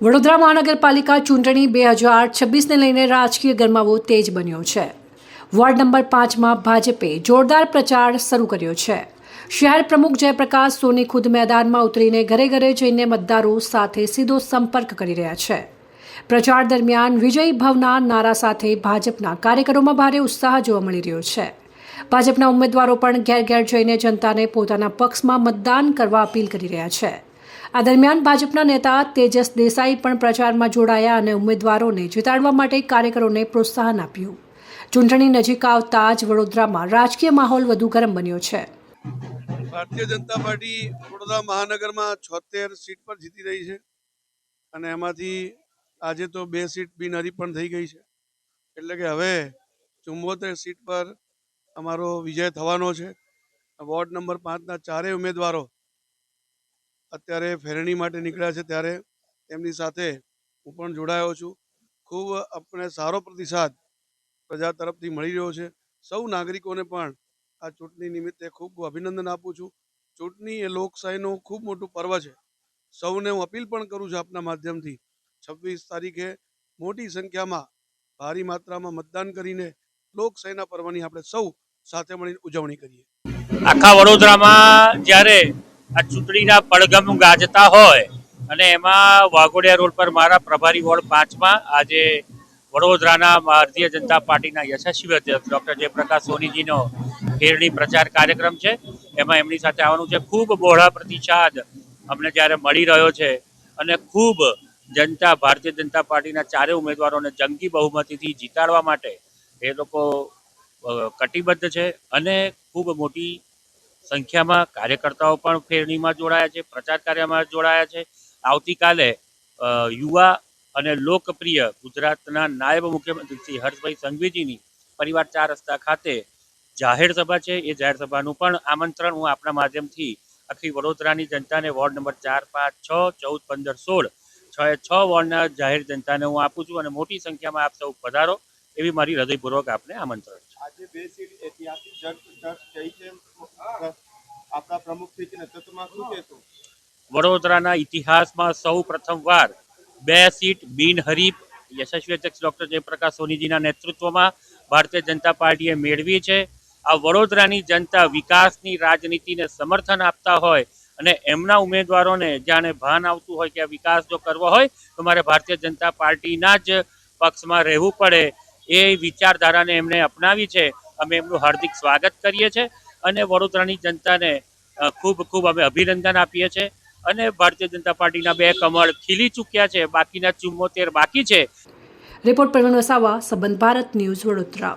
વડોદરા મહાનગરપાલિકા ચૂંટણી 2026ને લઈને રાજકીય ગરમાવો તેજ બન્યો છે। વોર્ડ નંબર 5માં ભાજપે જોરદાર પ્રચાર શરૂ કર્યો છે। શહેર પ્રમુખ જયપ્રકાશ સોની ખુદ મેદાનમાં ઉતરીને ઘરે ઘરે જઈને મતદારો સાથે સીધો સંપર્ક કરી રહ્યા છે। પ્રચાર દરમિયાન વિજયી ભવના નારા સાથે ભાજપના કાર્યકરોમાં ભારે ઉત્સાહ જોવા મળી રહ્યો છે। ભાજપના ઉમેદવારો પણ ઘેર ઘેર જઈને જનતાને પોતાના પક્ષમાં મતદાન કરવા અપીલ કરી રહ્યા છે। આ દરમિયાન ભાજપના નેતા તેજસ દેસાઈ પણ પ્રચારમાં જોડાયા અને ઉમેદવારોને જીતાડવા માટે કાર્યકરોને પ્રોત્સાહન આપ્યું। ચૂંટણી નજીક આવતા જ વડોદરામાં રાજકીય માહોલ વધુ ગરમ બન્યો છે। ભારતીય જનતા પાર્ટી વડોદરા મહાનગરમાં 76 સીટ પર જીતી રહી છે અને એમાંથી આજે તો 2 સીટ બિનહરીફ પણ થઈ ગઈ છે, એટલે કે હવે 74 સીટ પર અમારો વિજય થવાનો છે। વોર્ડ નંબર 5ના ચારેય ઉમેદવારો અત્યારે ફેરણી માટે નીકળ્યા છે, ત્યારે તેમની સાથે હું પણ જોડાયો છું। ખૂબ આપણે સારો પ્રતિસાદ પ્રજા તરફથી મળી રહ્યો છે। સૌ નાગરિકોને પણ આ ચૂંટણી નિમિત્તે ખૂબ અભિનંદન આપું છું। ચૂંટણી એ લોકશાહીનું ખૂબ મોટું પર્વ છે। સૌને હું અપીલ પણ કરું છું આપના માધ્યમથી 26 તારીખે મોટી સંખ્યામાં ભારી માત્રામાં મતદાન કરીને લોકશાહીના પર્વની આપણે સૌ સાથે મળીને ઉજવણી કરીએ। આખા વડોદરામાં જ્યારે આ ચૂંટણીના પડઘમ ગાજતા હોય અને એમાં વાઘોડિયા રોડ પર મારા પ્રભારી વોર્ડ 5માં આજે વડોદરાના ભારતીય જનતા પાર્ટીના યશસ્વી અધ્યક્ષ ડૉક્ટર જયપ્રકાશ સોનીજીનો ફેરણી પ્રચાર કાર્યક્રમ છે। એમાં એમની સાથે આવવાનું છે। ખૂબ બહોળા પ્રતિસાદ અમને જ્યારે મળી રહ્યો છે અને ખૂબ જનતા ભારતીય જનતા પાર્ટીના ચારેય ઉમેદવારોને જંગી બહુમતીથી જીતાડવા માટે એ લોકો કટિબદ્ધ છે અને ખૂબ મોટી સંખ્યામાં કાર્યકર્તાઓ પણ ફેરણીમાં જોડાયા છે, પ્રચાર કાર્યમાં જોડાયા છે। આવતીકાલે યુવા અને લોકપ્રિય ગુજરાતના નાયબ મુખ્યમંત્રી શ્રી હર્ષભાઈ સંઘવીજીની પરિવાર 4 રસ્તા ખાતે જાહેર સભા છે। એ જાહેર સભાનું પણ આમંત્રણ હું આપણા માધ્યમથી આખી વડોદરાની જનતાને વોર્ડ નંબર 4, 5, 6, 14, 15, 16 6 વોર્ડના જાહેર જનતાને હું આપું છું અને મોટી સંખ્યામાં આપ સૌ પધારો એવી મારી હૃદયપૂર્વક આપને આમંત્રણ છે। આજે 2 સીટ ઐતિહાસિક જંગ થઈ છે, આપણા પ્રમુખશ્રીના નેતૃત્વમાં શું કહેશો? વડોદરાના ઇતિહાસમાં સૌ પ્રથમવાર 2 સીટ બિનહરીફ યશસ્વી અધ્યક્ષ ડૉક્ટર જયપ્રકાશ સોનીજીના નેતૃત્વમાં ભારતીય જનતા પાર્ટીએ મેળવી છે। આ વડોદરાની જનતા વિકાસની રાજનીતિને સમર્થન આપતા હોય અને એમના ઉમેદવારોને જાણે ભાન આવતું હોય કે આ વિકાસ જો કરવો હોય તો મારે ભારતીય જનતા પાર્ટીના જ પક્ષમાં રહેવું પડે, એ વિચારધારાને એમણે અપનાવી છે। અમે એમનું હાર્દિક સ્વાગત કરીએ છીએ અને વડોદરાની જનતાને ખૂબ ખૂબ અમે અભિનંદન આપીએ છીએ અને ભારતીય જનતા પાર્ટીના 2 કમળ ખીલી ચૂક્યા છે, બાકીના 74 બાકી છે। રિપોર્ટ પ્રવીણ વસાવા, સંબંધ ભારત ન્યૂઝ, વડોદરા।